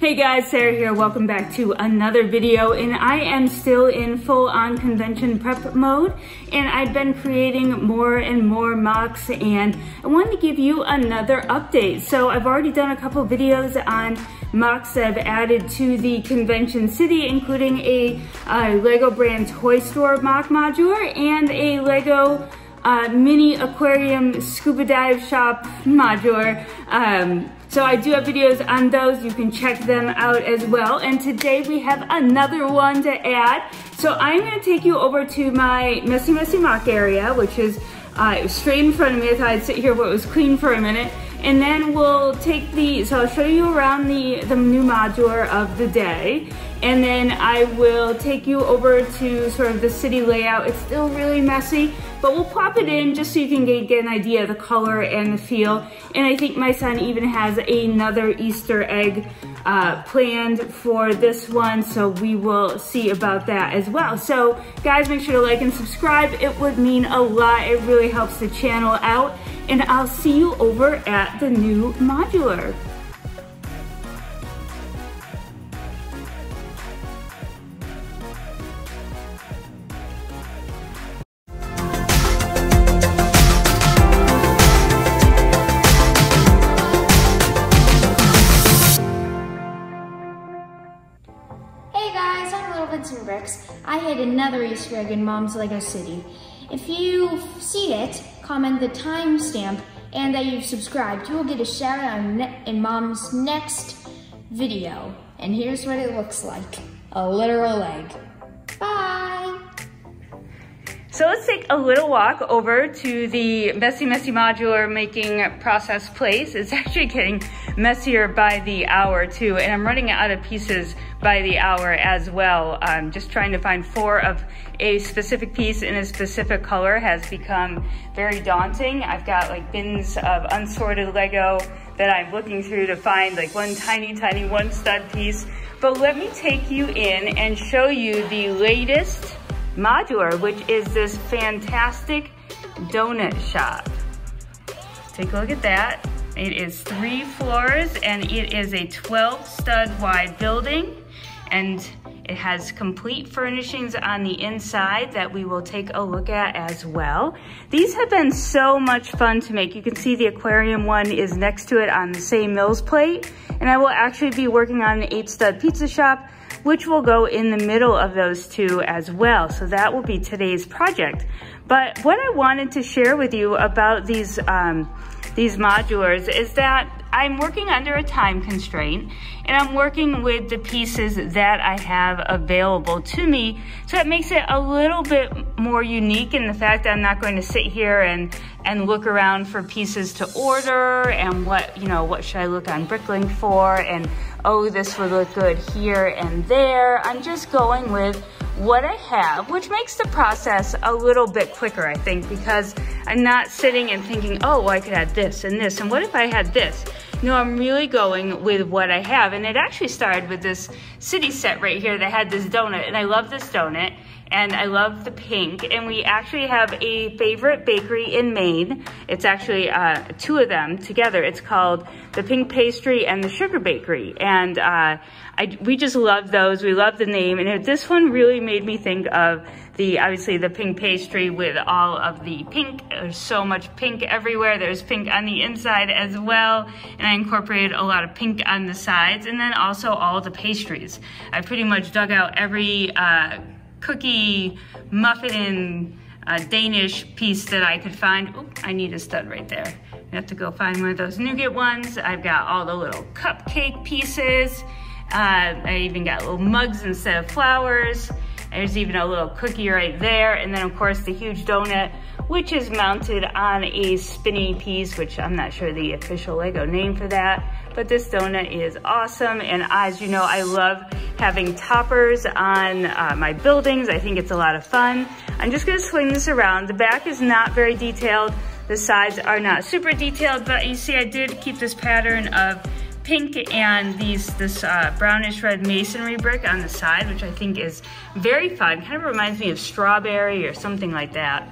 Hey guys, Sarah here. Welcome back to another video, and I am still in full-on convention prep mode, and I've been creating more and more MOCs, and I wanted to give you another update. So I've already done a couple videos on MOCs that I've added to the convention city, including a Lego brand toy store MOC modular and a Lego mini aquarium scuba dive shop modular. So I do have videos on those. You can check them out as well. And today we have another one to add. So I'm gonna take you over to my messy MOC area, which is straight in front of me. I thought I'd sit here where it was clean for a minute. And then we'll take so I'll show you around the new modular of the day. And then I will take you over to sort of the city layout. It's still really messy, but we'll pop it in just so you can get an idea of the color and the feel. And I think my son even has another Easter egg planned for this one, so we will see about that as well. So guys, make sure to like and subscribe. It would mean a lot. It really helps the channel out. And I'll see you over at the new modular. I hid another Easter egg in Mom's Lego City. If you've seen it, comment the timestamp and that you've subscribed. You will get a shout out in Mom's next video. And here's what it looks like. A literal egg. Bye! So let's take a little walk over to the messy modular making process place. It's actually getting messier by the hour too, and I'm running out of pieces by the hour as well. Just trying to find 4 of a specific piece in a specific color has become very daunting. I've got like bins of unsorted Lego that I'm looking through to find like one tiny one stud piece. But let me take you in and show you the latest modular, which is this fantastic donut shop. Take a look at that. It is 3 floors and it is a 12 stud wide building, and it has complete furnishings on the inside that we will take a look at as well. These have been so much fun to make. You can see the aquarium one is next to it on the same Mills plate, and I will actually be working on an 8 stud pizza shop, which will go in the middle of those 2 as well. So that will be today's project. But what I wanted to share with you about these modulars is that I'm working under a time constraint, and I'm working with the pieces that I have available to me. So it makes it a little bit more unique in the fact that I'm not going to sit here and look around for pieces to order and what should I look on Bricklink for, and oh, this would look good here and there. I'm just going with what I have, which makes the process a little bit quicker, I think, because I'm not sitting and thinking, oh, well, I could add this and this, and what if I had this? No, I'm really going with what I have. And it actually started with this city set right here that had this donut, and I love this donut, and I love the pink, and we actually have a favorite bakery in Maine. It's actually 2 of them together. It's called the Pink Pastry and the Sugar Bakery, and we just love those. We love the name, and this one really made me think of obviously the pink pastry with all of the pink. There's so much pink everywhere. There's pink on the inside as well, and I incorporated a lot of pink on the sides, and then also all the pastries. I pretty much dug out every cookie, muffin, Danish piece that I could find. Oh, I need a stud right there. I have to go find one of those nougat ones. I've got all the little cupcake pieces. I even got little mugs instead of flowers. There's even a little cookie right there. And then of course the huge donut, which is mounted on a spinny piece, which I'm not sure the official Lego name for that, but this donut is awesome. And as you know, I love having toppers on my buildings. I think it's a lot of fun. I'm just gonna swing this around. The back is not very detailed. The sides are not super detailed, but you see I did keep this pattern of pink and this brownish red masonry brick on the side, which I think is very fun. Kind of reminds me of strawberry or something like that.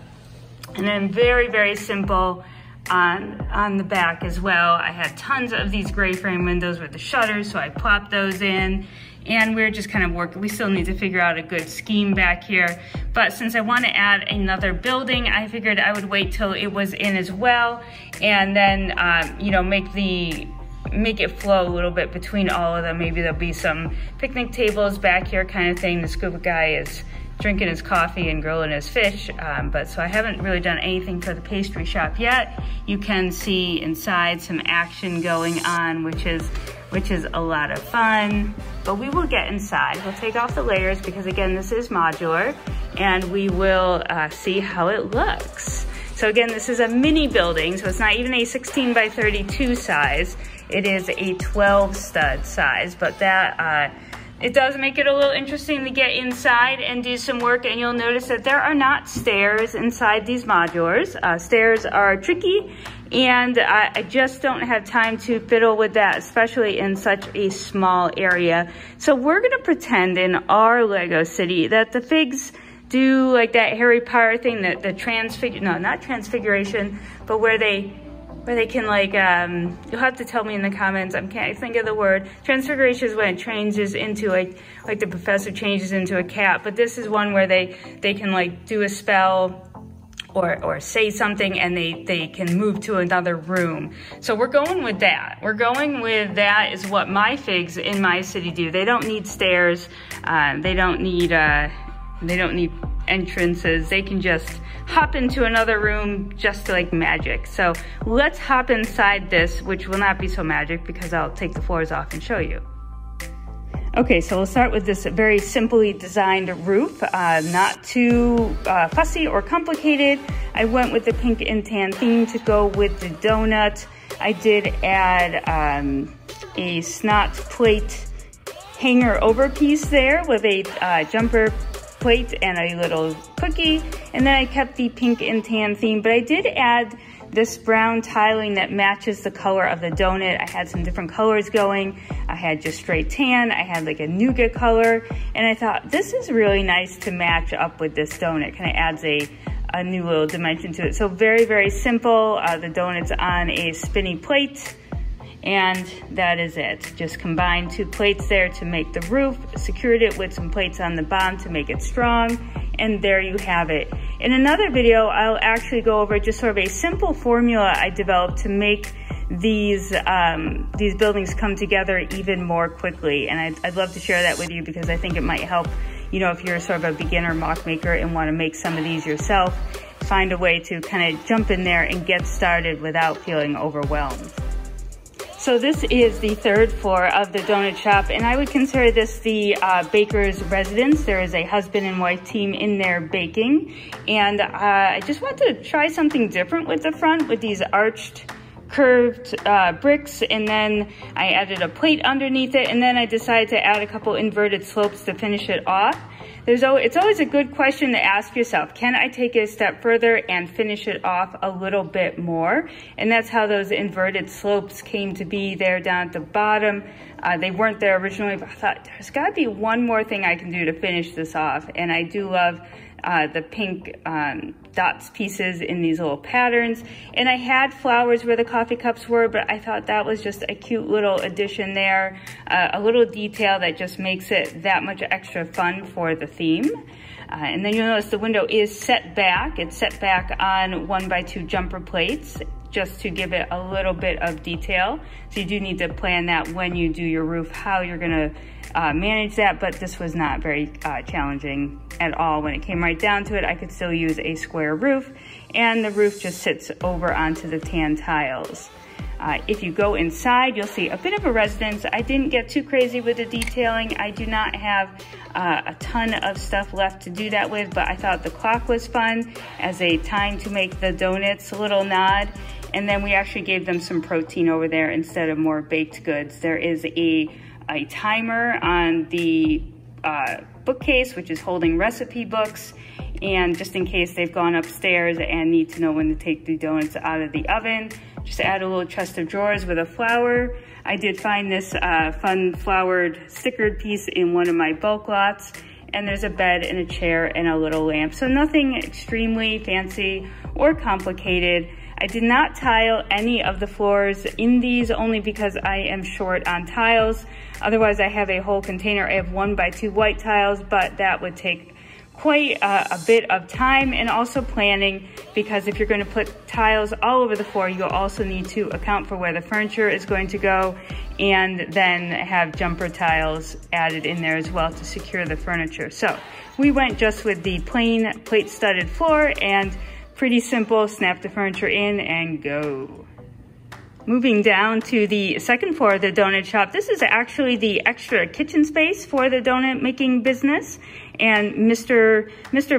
And then very, very simple on the back as well. I had tons of these gray frame windows with the shutters, so I plopped those in. And we're just kind of working. We still need to figure out a good scheme back here. But since I want to add another building, I figured I would wait till it was in as well, and then you know, make it flow a little bit between all of them. Maybe there'll be some picnic tables back here kind of thing. The scuba guy is drinking his coffee and grilling his fish. But so I haven't really done anything for the pastry shop yet. You can see inside some action going on, which is a lot of fun. But we will get inside. We'll take off the layers because again, this is modular, and we will see how it looks. So again, this is a mini building, so it's not even a 16 by 32 size. It is a 12 stud size, but that, it does make it a little interesting to get inside and do some work, and you'll notice that there are not stairs inside these modulars. Stairs are tricky, and I just don't have time to fiddle with that, especially in such a small area. So we're gonna pretend in our Lego city that the figs do like that Harry Potter thing, that the not transfiguration, but where they can like, you'll have to tell me in the comments, I can't think of the word. Transfiguration is when it changes into like the professor changes into a cat, but this is one where they can like do a spell or say something and they can move to another room. So we're going with that. We're going with that is what my figs in my city do. They don't need stairs, they don't need entrances. They can just hop into another room just like magic. So let's hop inside this, which will not be so magic because I'll take the floors off and show you. Okay, so we'll start with this very simply designed roof, not too fussy or complicated. I went with the pink and tan theme to go with the donut. I did add a snot plate hanger over piece there with a jumper plate and a little cookie, and then I kept the pink and tan theme, but I did add this brown tiling that matches the color of the donut. I had some different colors going. I had just straight tan, I had like a nougat color, and I thought this is really nice to match up with this donut. Kind of adds a new little dimension to it. So very, very simple. The donut's on a spinny plate, and that is it. Just combined two plates there to make the roof, secured it with some plates on the bottom to make it strong, and there you have it. In another video, I'll actually go over just sort of a simple formula I developed to make these buildings come together even more quickly, and I'd love to share that with you because I think it might help, you know, if you're sort of a beginner MOC maker and want to make some of these yourself, find a way to kind of jump in there and get started without feeling overwhelmed. So this is the third floor of the donut shop, and I would consider this the baker's residence. There is a husband and wife team in there baking, and I just wanted to try something different with the front with these arched, curved bricks, and then I added a plate underneath it, and then I decided to add a couple inverted slopes to finish it off. It's always a good question to ask yourself, can I take it a step further and finish it off a little bit more? And that's how those inverted slopes came to be there down at the bottom. They weren't there originally, but I thought there's gotta be one more thing I can do to finish this off. And I do love the pink dots pieces in these little patterns. And I had flowers where the coffee cups were, but I thought that was just a cute little addition there, a little detail that just makes it that much extra fun for the theme. And then you'll notice the window is set back. It's set back on 1x2 jumper plates just to give it a little bit of detail. So you do need to plan that when you do your roof, how you're gonna manage that, but this was not very challenging at all. When it came right down to it, I could still use a square roof, and the roof just sits over onto the tan tiles. If you go inside, you'll see a bit of a residence. I didn't get too crazy with the detailing. I do not have a ton of stuff left to do that with, but I thought the clock was fun as a time to make the donuts a little nod. And then we actually gave them some protein over there instead of more baked goods. There is a timer on the bookcase, which is holding recipe books, and just in case they've gone upstairs and need to know when to take the donuts out of the oven, just add a little chest of drawers with a flower. I did find this fun flowered stickered piece in one of my bulk lots, and there's a bed and a chair and a little lamp. So nothing extremely fancy or complicated. I did not tile any of the floors in these only because I am short on tiles. Otherwise, I have a whole container. I have 1x2 white tiles, but that would take quite a bit of time and also planning, because if you're going to put tiles all over the floor, you'll also need to account for where the furniture is going to go, and then have jumper tiles added in there as well to secure the furniture. So we went just with the plain plate studded floor, and pretty simple, snap the furniture in and go. Moving down to the second floor of the donut shop, this is actually the extra kitchen space for the donut making business. And Mr.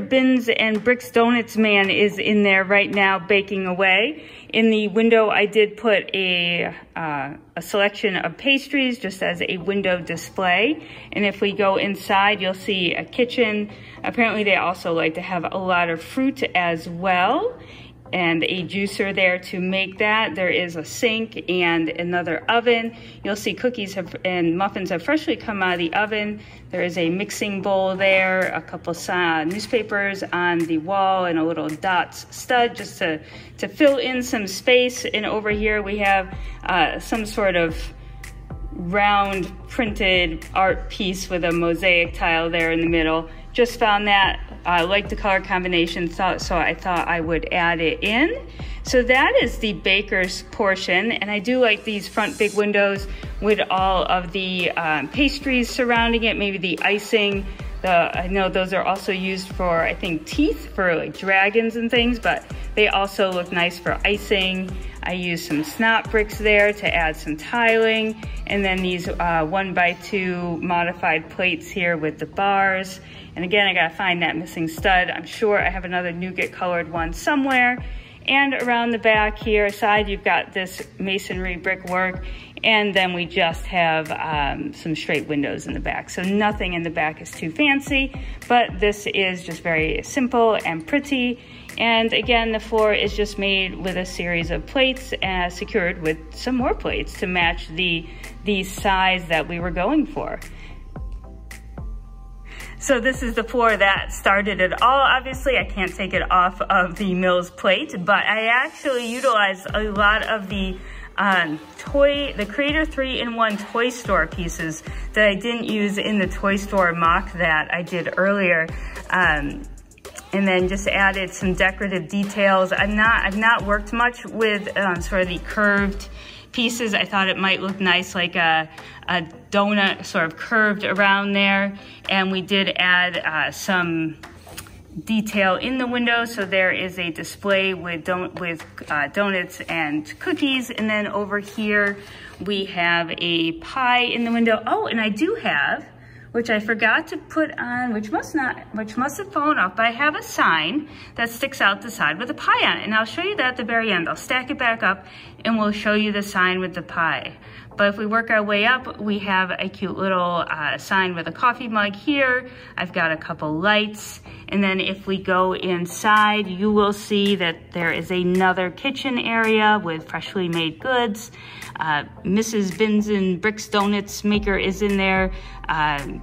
Bins and Bricks Donuts man is in there right now baking away. In the window, I did put a selection of pastries just as a window display. And if we go inside, you'll see a kitchen. Apparently, they also like to have a lot of fruit as well, and a juicer there to make that. There is a sink and another oven. You'll see cookies and muffins have freshly come out of the oven. There is a mixing bowl there, a couple newspapers on the wall, and a little dots stud just to fill in some space. And over here we have some sort of round printed art piece with a mosaic tile there in the middle. Just found that. I like the color combination, so I thought I would add it in. So that is the baker's portion, and I do like these front big windows with all of the pastries surrounding it, maybe the icing. I know those are also used for, I think, teeth for like dragons and things, but they also look nice for icing. I used some snot bricks there to add some tiling, and then these 1x2 modified plates here with the bars. And again, I gotta find that missing stud. I'm sure I have another nougat colored one somewhere. And around the back here side, you've got this masonry brickwork, and then we just have some straight windows in the back. So nothing in the back is too fancy, but this is just very simple and pretty. And again, the floor is just made with a series of plates secured with some more plates to match the size that we were going for. So this is the floor that started it all. Obviously, I can't take it off of the Mills plate, but I actually utilized a lot of the Creator 3-in-1 toy store pieces that I didn't use in the toy store mock that I did earlier. And then just added some decorative details. I've not worked much with sort of the curved pieces. I thought it might look nice, like a donut sort of curved around there. And we did add some detail in the window. So there is a display with donuts and cookies. And then over here, we have a pie in the window. Oh, and I do have, which I forgot to put on, which must have fallen off, but I have a sign that sticks out the side with a pie on it. And I'll show you that at the very end. I'll stack it back up and we'll show you the sign with the pie. But if we work our way up, we have a cute little sign with a coffee mug here. I've got a couple lights. And then if we go inside, you will see that there is another kitchen area with freshly made goods. Mrs. Bins and Bricks Donuts maker is in there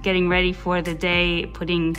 getting ready for the day, putting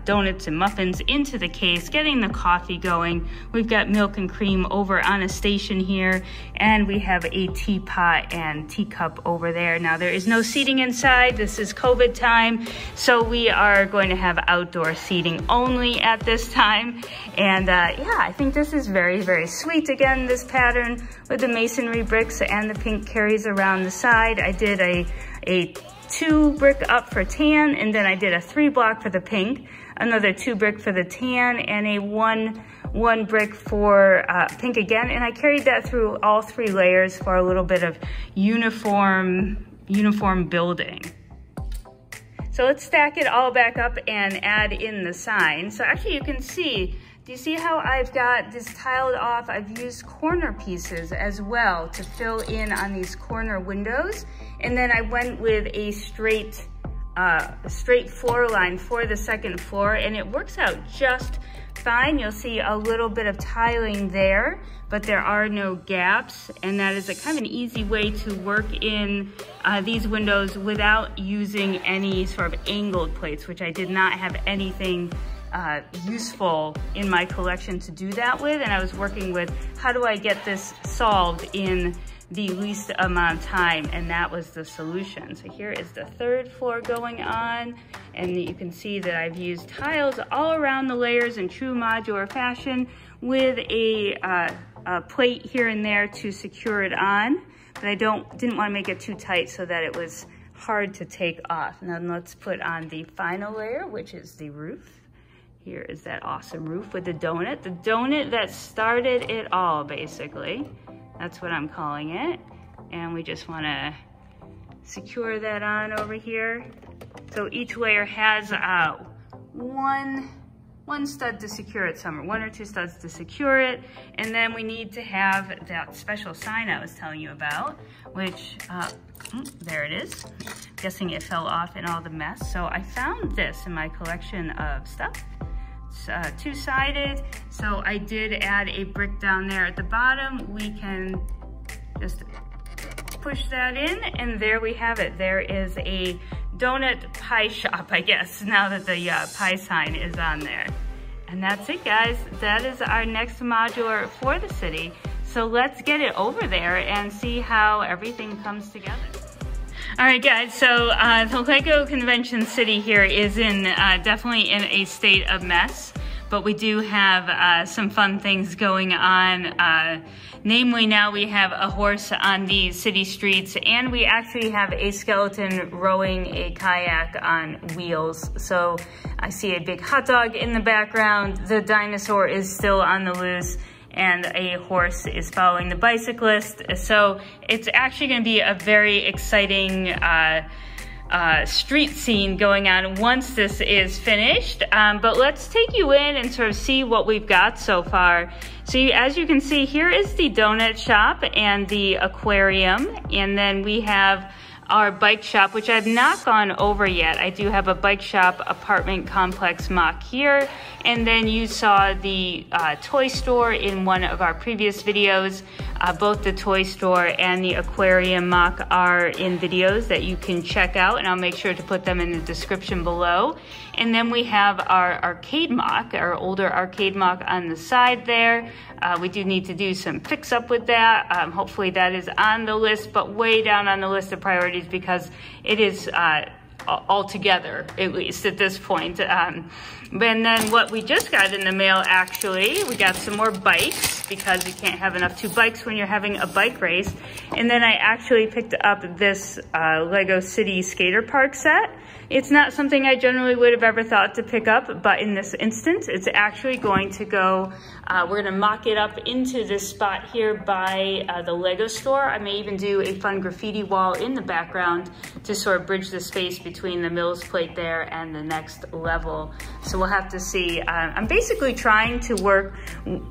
donuts and muffins into the case, getting the coffee going. We've got milk and cream over on a station here, and we have a teapot and teacup over there. Now, there is no seating inside. This is COVID time, so we are going to have outdoor seating only at this time. And yeah, I think this is very, very sweet. Again, this pattern with the masonry bricks and the pink carries around the side. I did a 2 brick up for tan, and then I did a 3 block for the pink, another 2 brick for the tan, and a one brick for pink again. And I carried that through all 3 layers for a little bit of uniform building. So let's stack it all back up and add in the sign. So actually you can see, do you see how I've got this tiled off? I've used corner pieces as well to fill in on these corner windows. And then I went with a straight floor line for the second floor, and it works out just fine. You'll see a little bit of tiling there, but there are no gaps. And that is a kind of an easy way to work in these windows without using any sort of angled plates, which I did not have anything useful in my collection to do that with, and I was working with how do I get this solved in the least amount of time, and that was the solution. So here is the third floor going on, and you can see that I've used tiles all around the layers in true modular fashion with a plate here and there to secure it on, but I didn't want to make it too tight so that it was hard to take off. Now let's put on the final layer, which is the roof. Here is that awesome roof with the donut that started it all, basically. That's what I'm calling it. And we just want to secure that on over here. So each layer has one stud to secure it somewhere, 1 or 2 studs to secure it. And then we need to have that special sign I was telling you about, which, there it is. Guessing it fell off in all the mess. So I found this in my collection of stuff. It's two-sided, so I did add a brick down there at the bottom. We can just push that in, and there we have it. There is a donut pie shop, I guess, now that the pie sign is on there. And that's it, guys. That is our next modular for the city. So let's get it over there and see how everything comes together. All right, guys, so the Lego Convention City here is definitely in a state of mess, but we do have some fun things going on. Namely, now we have a horse on the city streets, and we actually have a skeleton rowing a kayak on wheels. So I see a big hot dog in the background. The dinosaur is still on the loose, and a horse is following the bicyclist. So it's actually gonna be a very exciting street scene going on once this is finished. But let's take you in and sort of see what we've got so far. So as you can see, here is the donut shop and the aquarium, and then we have our bike shop, which I've not gone over yet. I do have a bike shop apartment complex MOC here, and then you saw the toy store in one of our previous videos. Both the toy store and the aquarium MOC are in videos that you can check out, and I'll make sure to put them in the description below. And then we have our arcade MOC, our older arcade MOC on the side there. We do need to do some fix up with that. Hopefully that is on the list, but way down on the list of priorities because it is all together, at least at this point. And then what we just got in the mail, actually, we got some more bikes because you can't have enough 2 bikes when you're having a bike race. And then I actually picked up this Lego City skater park set. It's not something I generally would have ever thought to pick up, but in this instance, it's actually going to go, we're gonna mock it up into this spot here by the Lego store. I may even do a fun graffiti wall in the background to sort of bridge the space between the Mills plate there and the next level. So we'll have to see. I'm basically trying to work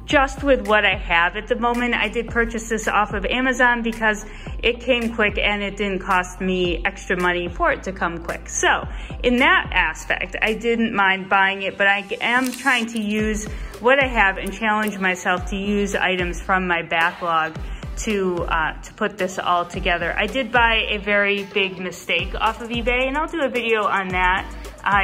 just with what I have at the moment. I did purchase this off of Amazon because it came quick and it didn't cost me extra money for it to come quick. So in that aspect, I didn't mind buying it, but I am trying to use what I have and challenge myself to use items from my backlog to put this all together. I did buy a very big mistake off of eBay, and I'll do a video on that.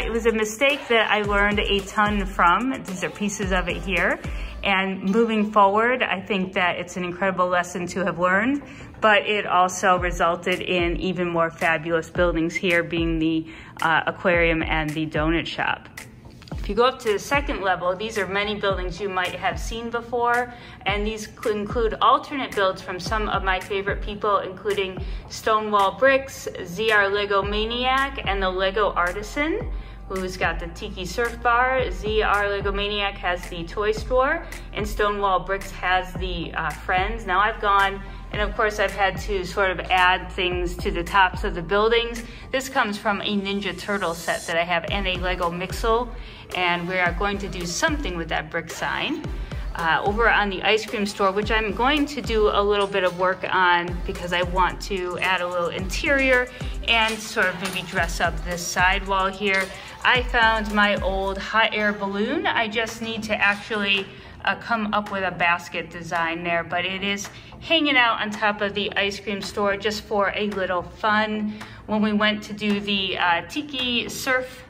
It was a mistake that I learned a ton from. These are pieces of it here. And moving forward, I think that it's an incredible lesson to have learned, but it also resulted in even more fabulous buildings here, being the aquarium and the donut shop. If you go up to the second level, these are many buildings you might have seen before, and these include alternate builds from some of my favorite people, including Stonewall Bricks, ZR Lego Maniac, and the Lego Artisan, who's got the Tiki Surf Bar. ZR Lego Maniac has the toy store, and Stonewall Bricks has the Friends. Now I've gone, and of course I've had to sort of add things to the tops of the buildings. This comes from a Ninja Turtle set that I have and a Lego Mixel, and we are going to do something with that brick sign. Over on the ice cream store, which I'm going to do a little bit of work on because I want to add a little interior and sort of maybe dress up this side wall here. I found my old hot air balloon. I just need to actually come up with a basket design there, but it is hanging out on top of the ice cream store just for a little fun. When we went to do the Tiki Surf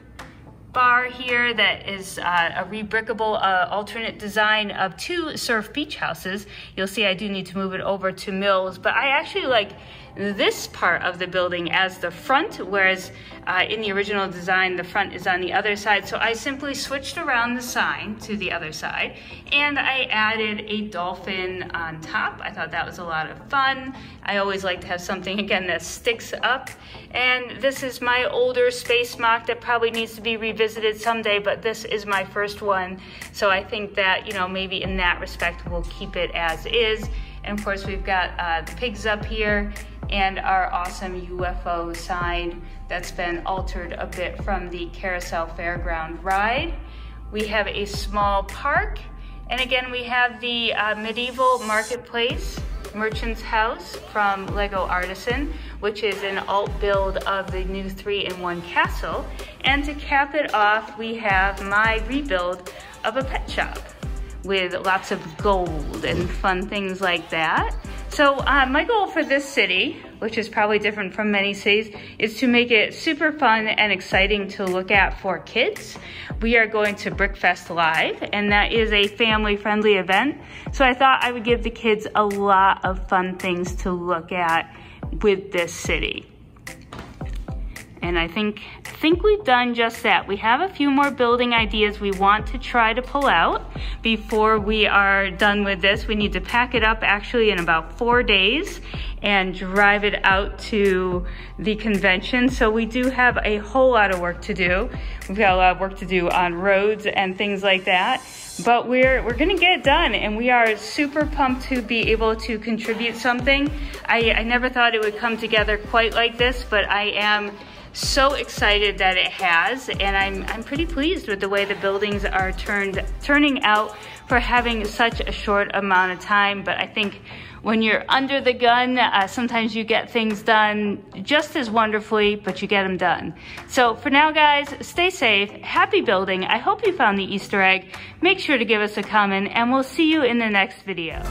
bar here that is a rebrickable alternate design of 2 surf beach houses. You'll see I do need to move it over to Mills, but I actually like this part of the building as the front, whereas in the original design the front is on the other side. So I simply switched around the sign to the other side and I added a dolphin on top. I thought that was a lot of fun. I always like to have something again that sticks up, and this is my older space mock that probably needs to be revisited someday, but this is my first one, so I think that, you know, maybe in that respect we'll keep it as is. And of course we've got the pigs up here and our awesome UFO sign that's been altered a bit from the Carousel Fairground ride. We have a small park, and again we have the medieval marketplace merchant's house from Lego Artisan, which is an alt build of the new 3-in-1 castle. And to cap it off, we have my rebuild of a pet shop with lots of gold and fun things like that. So my goal for this city, which is probably different from many cities, is to make it super fun and exciting to look at for kids. We are going to Brickfest Live, and that is a family-friendly event. So I thought I would give the kids a lot of fun things to look at with this city. And I think we've done just that. We have a few more building ideas we want to try to pull out before we are done with this. We need to pack it up actually in about 4 days and drive it out to the convention. So we do have a whole lot of work to do. We've got a lot of work to do on roads and things like that. But we're gonna get it done, and we are super pumped to be able to contribute something. I never thought it would come together quite like this, but I am so excited that it has, and I'm pretty pleased with the way the buildings are turning out for having such a short amount of time. But I think when you're under the gun, sometimes you get things done just as wonderfully, but you get them done. So for now, guys, stay safe, happy building. I hope you found the Easter egg. Make sure to give us a comment, and we'll see you in the next video.